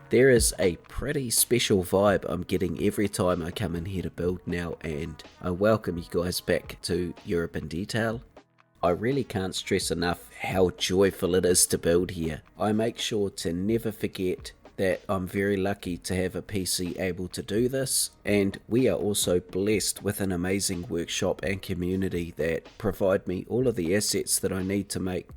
There is a pretty special vibe I'm getting every time I come in here to build now, and I welcome you guys back to Europe in Detail. I really can't stress enough how joyful it is to build here. I make sure to never forget that I'm very lucky to have a PC able to do this, and we are also blessed with an amazing workshop and community that provide me all of the assets that I need to make,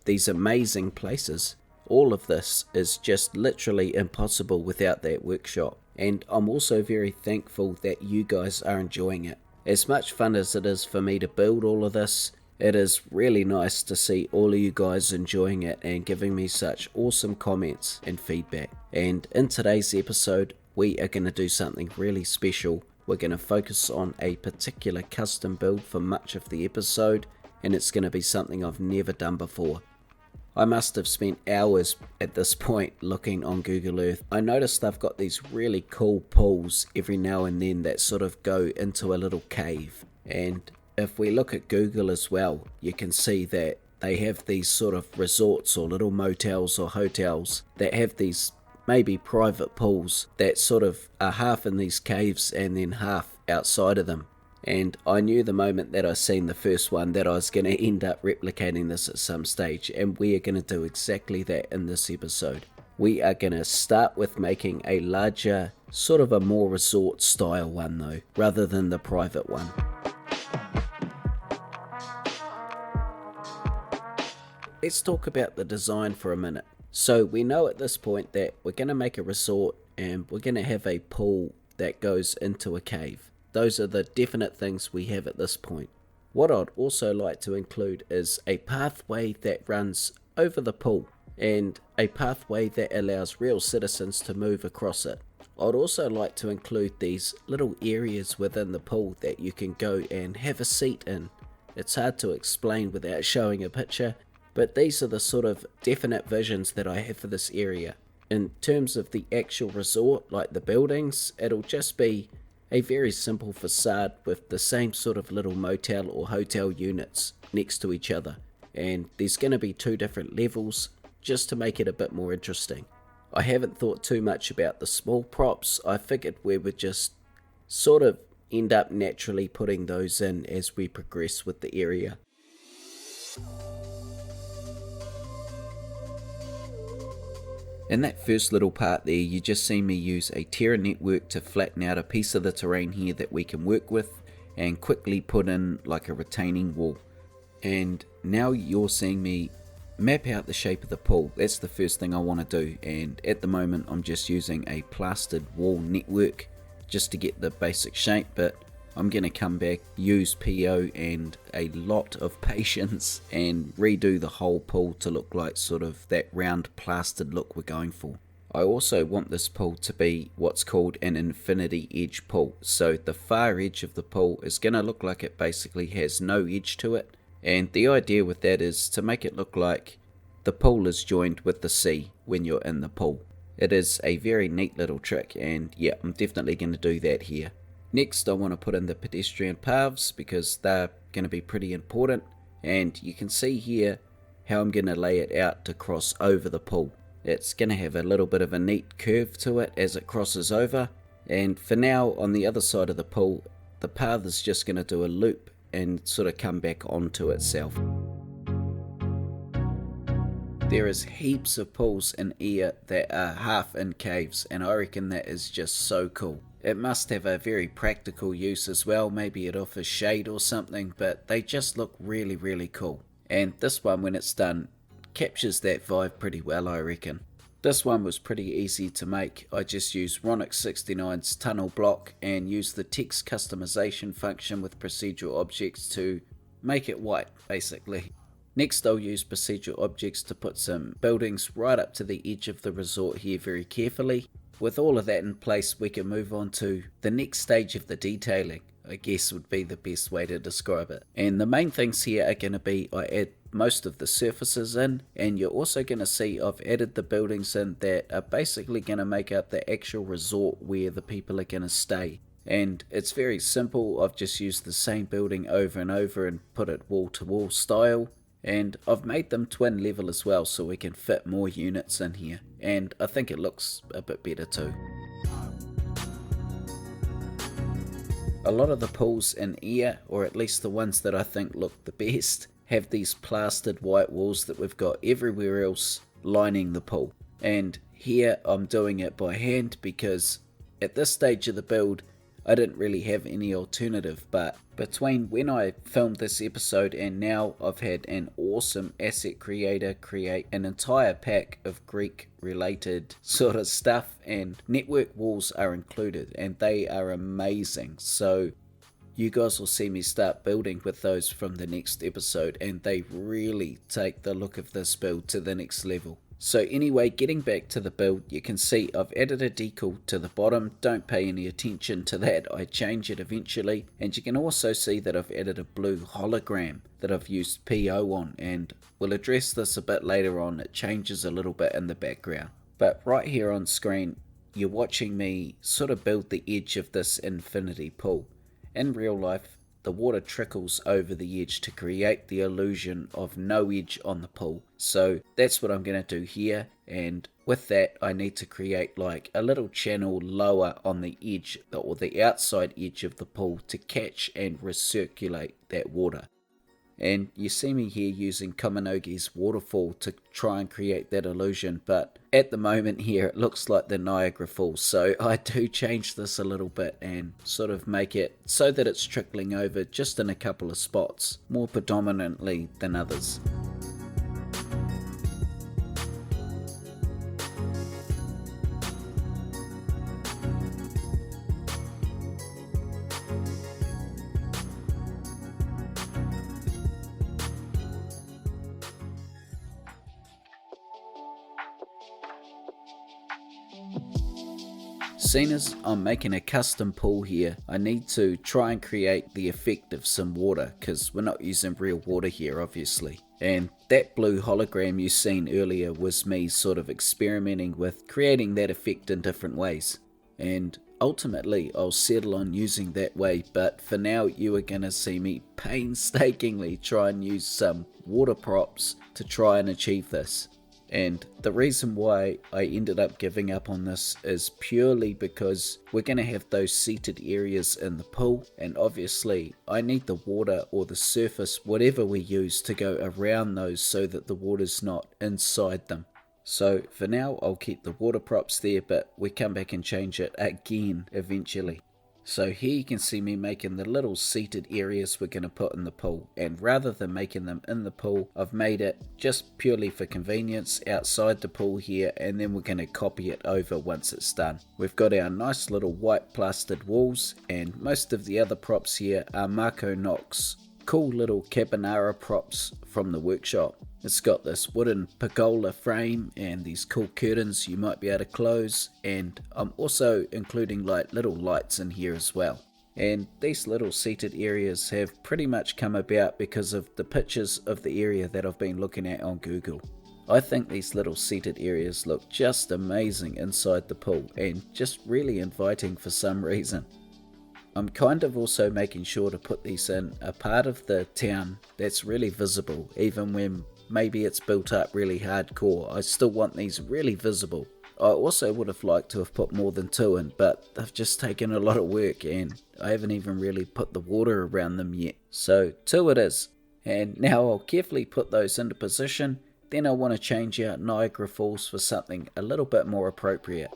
these amazing places. All of this is just literally impossible without that workshop, and I'm also very thankful that you guys are enjoying it. As much fun as it is for me to build all of this, it is really nice to see all of you guys enjoying it and giving me such awesome comments and feedback. And in today's episode, we are going to do something really special. We're going to focus on a particular custom build for much of the episode, and it's going to be something I've never done before. I must have spent hours at this point looking on Google Earth. I noticed they've got these really cool pools every now and then that sort of go into a little cave. And if we look at Google as well, you can see that they have these sort of resorts or little motels or hotels that have these maybe private pools that sort of are half in these caves and then half outside of them. And I knew the moment that I seen the first one that I was going to end up replicating this at some stage, and we are going to do exactly that in this episode. We are going to start with making a larger, sort of a more resort style one though, rather than the private one. Let's talk about the design for a minute. So we know at this point that we're going to make a resort and we're going to have a pool that goes into a cave. Those are the definite things we have at this point. What I'd also like to include is a pathway that runs over the pool and a pathway that allows real citizens to move across it. I'd also like to include these little areas within the pool that you can go and have a seat in. It's hard to explain without showing a picture, but these are the sort of definite visions that I have for this area. In terms of the actual resort, like the buildings, it'll just be a very simple facade with the same sort of little motel or hotel units next to each other, and there's going to be two different levels just to make it a bit more interesting. I haven't thought too much about the small props. I figured we would just sort of end up naturally putting those in as we progress with the area. In that first little part there, you just see me use a Terra network to flatten out a piece of the terrain here that we can work with and quickly put in like a retaining wall. And now you're seeing me map out the shape of the pool. That's the first thing I want to do, and at the moment I'm just using a plastered wall network just to get the basic shape, but I'm going to come back, use PO and a lot of patience and redo the whole pool to look like sort of that round plastered look we're going for. I also want this pool to be what's called an infinity edge pool. So the far edge of the pool is going to look like it basically has no edge to it. And the idea with that is to make it look like the pool is joined with the sea when you're in the pool. It is a very neat little trick, and yeah, I'm definitely going to do that here. Next, I want to put in the pedestrian paths because they're going to be pretty important, and you can see here how I'm going to lay it out to cross over the pool. It's going to have a little bit of a neat curve to it as it crosses over, and for now on the other side of the pool, the path is just going to do a loop and sort of come back onto itself. There is heaps of pools in here that are half in caves, and I reckon that is just so cool. It must have a very practical use as well, maybe it offers shade or something, but they just look really, really cool. And this one, when it's done, captures that vibe pretty well, I reckon. This one was pretty easy to make. I just used Ronix 69's tunnel block and used the text customization function with procedural objects to make it white, basically. Next, I'll use procedural objects to put some buildings right up to the edge of the resort here very carefully. With all of that in place, we can move on to the next stage of the detailing, I guess would be the best way to describe it. And the main things here are going to be I add most of the surfaces in, and you're also going to see I've added the buildings in that are basically going to make up the actual resort where the people are going to stay. And it's very simple. I've just used the same building over and over and put it wall to wall style. And I've made them twin level as well so we can fit more units in here, and I think it looks a bit better too. A lot of the pools in here, or at least the ones that I think look the best, have these plastered white walls that we've got everywhere else lining the pool. And here I'm doing it by hand because at this stage of the build I didn't really have any alternative, but between when I filmed this episode and now, I've had an awesome asset creator create an entire pack of Greek related sort of stuff, and network walls are included and they are amazing. So you guys will see me start building with those from the next episode, and they really take the look of this build to the next level. So anyway, getting back to the build, you can see I've added a decal to the bottom. Don't pay any attention to that, I change it eventually. And you can also see that I've added a blue hologram that I've used PO on, and we'll address this a bit later on. It changes a little bit in the background. But right here on screen, you're watching me sort of build the edge of this infinity pool. In real life, the water trickles over the edge to create the illusion of no edge on the pool. So that's what I'm going to do here, and with that I need to create like a little channel lower on the edge or the outside edge of the pool to catch and recirculate that water. And you see me here using Kaminogi's waterfall to try and create that illusion, but at the moment here it looks like the Niagara Falls, so I do change this a little bit and sort of make it so that it's trickling over just in a couple of spots, more predominantly than others. Seeing as I'm making a custom pool here, I need to try and create the effect of some water, because we're not using real water here obviously. And that blue hologram you seen earlier was me sort of experimenting with creating that effect in different ways. And ultimately I'll settle on using that way, but for now you are going to see me painstakingly try and use some water props to try and achieve this. And the reason why I ended up giving up on this is purely because we're going to have those seated areas in the pool, and obviously I need the water or the surface, whatever we use, to go around those so that the water's not inside them. So for now I'll keep the water props there, but we come back and change it again eventually. So here you can see me making the little seated areas we're going to put in the pool, and rather than making them in the pool, I've made it just purely for convenience outside the pool here, and then we're going to copy it over once it's done. We've got our nice little white plastered walls, and most of the other props here are Marco Knox cool little carbonara props from the workshop. It's got this wooden pergola frame and these cool curtains you might be able to close, and I'm also including like little lights in here as well. And these little seated areas have pretty much come about because of the pictures of the area that I've been looking at on Google. I think these little seated areas look just amazing inside the pool and just really inviting for some reason. I'm kind of also making sure to put these in a part of the town that's really visible, even when maybe it's built up really hardcore. I still want these really visible. I also would have liked to have put more than 2 in, but they've just taken a lot of work and I haven't even really put the water around them yet. So 2 it is. And now I'll carefully put those into position. Then I want to change out Niagara Falls for something a little bit more appropriate.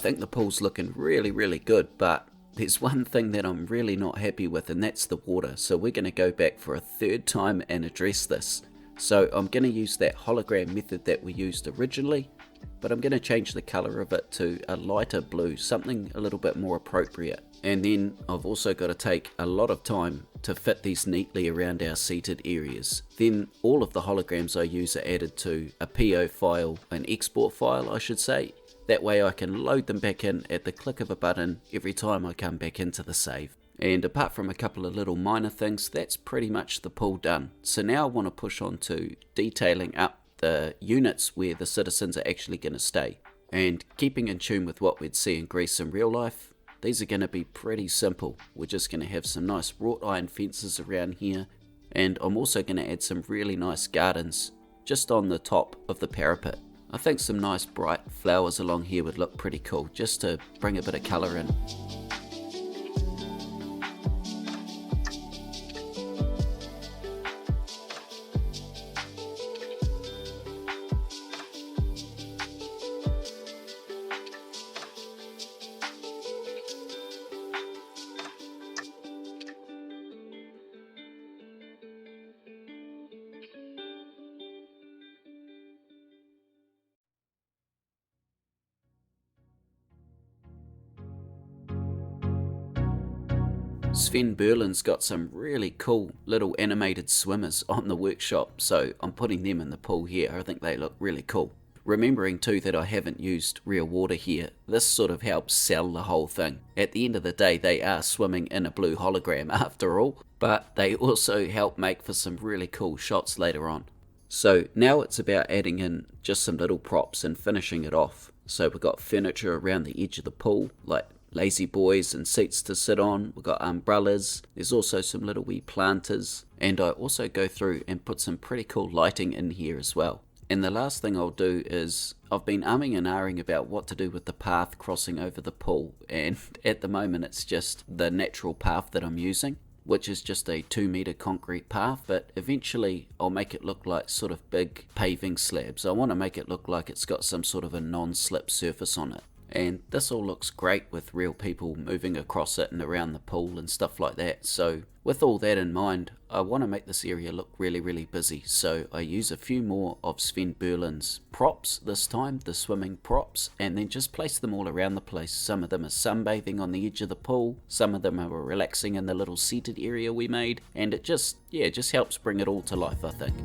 think the pool's looking really good, but there's one thing that I'm really not happy with, and that's the water. So we're going to go back for a third time and address this. So I'm going to use that hologram method that we used originally, but I'm going to change the colour of it to a lighter blue, something a little bit more appropriate. And then I've also got to take a lot of time to fit these neatly around our seated areas. Then all of the holograms I use are added to a PO file, an export file I should say. That way I can load them back in at the click of a button every time I come back into the save. And apart from a couple of little minor things, that's pretty much the pool done. So now I want to push on to detailing up the units where the citizens are actually going to stay. And keeping in tune with what we'd see in Greece in real life, these are going to be pretty simple. We're just going to have some nice wrought iron fences around here, and I'm also going to add some really nice gardens just on the top of the parapet. I think some nice bright flowers along here would look pretty cool, just to bring a bit of colour in. Sven Berlin's got some really cool little animated swimmers on the workshop, so I'm putting them in the pool here. I think they look really cool. Remembering too that I haven't used real water here, this sort of helps sell the whole thing. At the end of the day, they are swimming in a blue hologram after all, but they also help make for some really cool shots later on. So now it's about adding in just some little props and finishing it off. So we've got furniture around the edge of the pool, like lazy boys and seats to sit on. We've got umbrellas. There's also some little wee planters. And I also go through and put some pretty cool lighting in here as well. And the last thing I'll do is, I've been umming and ahhing about what to do with the path crossing over the pool. And at the moment it's just the natural path that I'm using, which is just a 2-meter concrete path, but eventually I'll make it look like sort of big paving slabs. I want to make it look like it's got some sort of a non-slip surface on it. And this all looks great with real people moving across it and around the pool and stuff like that. So with all that in mind, I want to make this area look really busy. So I use a few more of Sven Berlin's props this time, the swimming props, and then just place them all around the place. Some of them are sunbathing on the edge of the pool, some of them are relaxing in the little seated area we made, and it just helps bring it all to life, I think.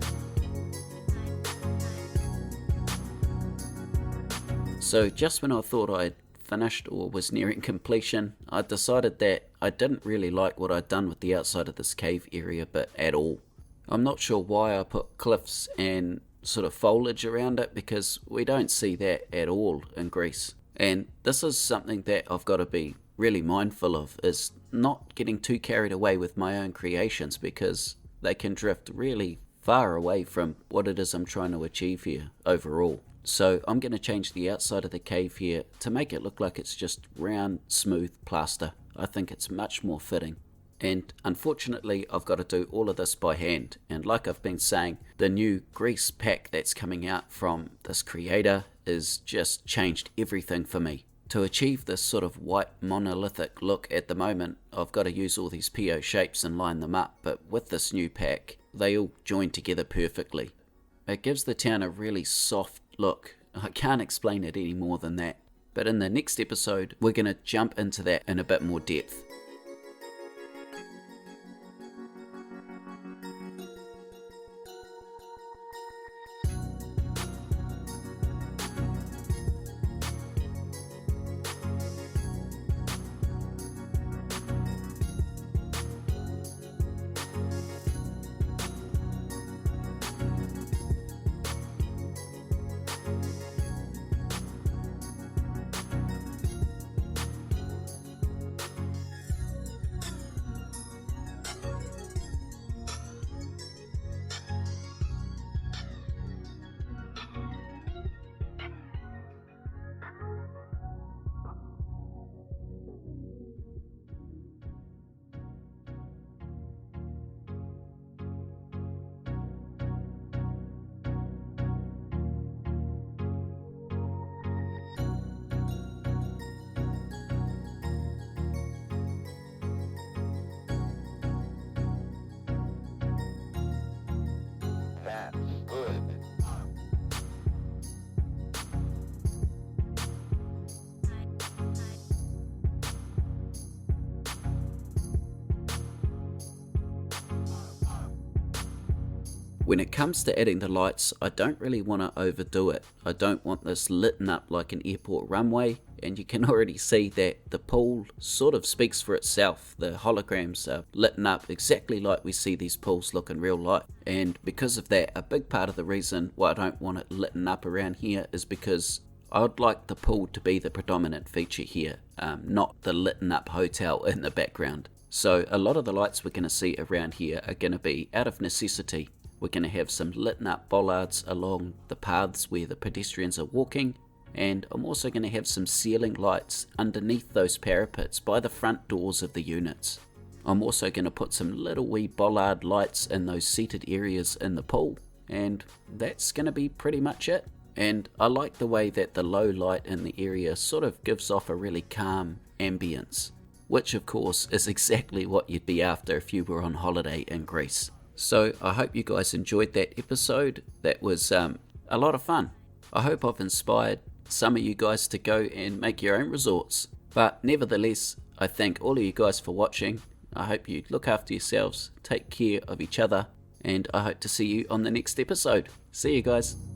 So just when I thought I'd finished or was nearing completion, I decided that I didn't really like what I'd done with the outside of this cave area bit at all. I'm not sure why I put cliffs and sort of foliage around it, because we don't see that at all in Greece. And this is something that I've got to be really mindful of, is not getting too carried away with my own creations, because they can drift really far away from what it is I'm trying to achieve here overall. So I'm going to change the outside of the cave here to make it look like it's just round, smooth plaster. I think it's much more fitting. And unfortunately, I've got to do all of this by hand. And like I've been saying, the new Greece pack that's coming out from this creator has just changed everything for me. To achieve this sort of white monolithic look at the moment, I've got to use all these PO shapes and line them up. But with this new pack, they all join together perfectly. It gives the town a really soft look. I can't explain it any more than that. But in the next episode, we're going to jump into that in a bit more depth. When it comes to adding the lights, I don't really want to overdo it. I don't want this lit up like an airport runway, and you can already see that the pool sort of speaks for itself. The holograms are lit up exactly like we see these pools look in real life, and because of that, a big part of the reason why I don't want it lit up around here is because I would like the pool to be the predominant feature here, not the lit up hotel in the background. So a lot of the lights we're going to see around here are going to be out of necessity. We're going to have some lit up bollards along the paths where the pedestrians are walking, and I'm also going to have some ceiling lights underneath those parapets by the front doors of the units. I'm also going to put some little wee bollard lights in those seated areas in the pool, and that's going to be pretty much it. And I like the way that the low light in the area sort of gives off a really calm ambience, which of course is exactly what you'd be after if you were on holiday in Greece. So I hope you guys enjoyed that episode. That was a lot of fun. I hope I've inspired some of you guys to go and make your own resorts. But nevertheless, I thank all of you guys for watching. I hope you look after yourselves, take care of each other, and I hope to see you on the next episode. See you guys.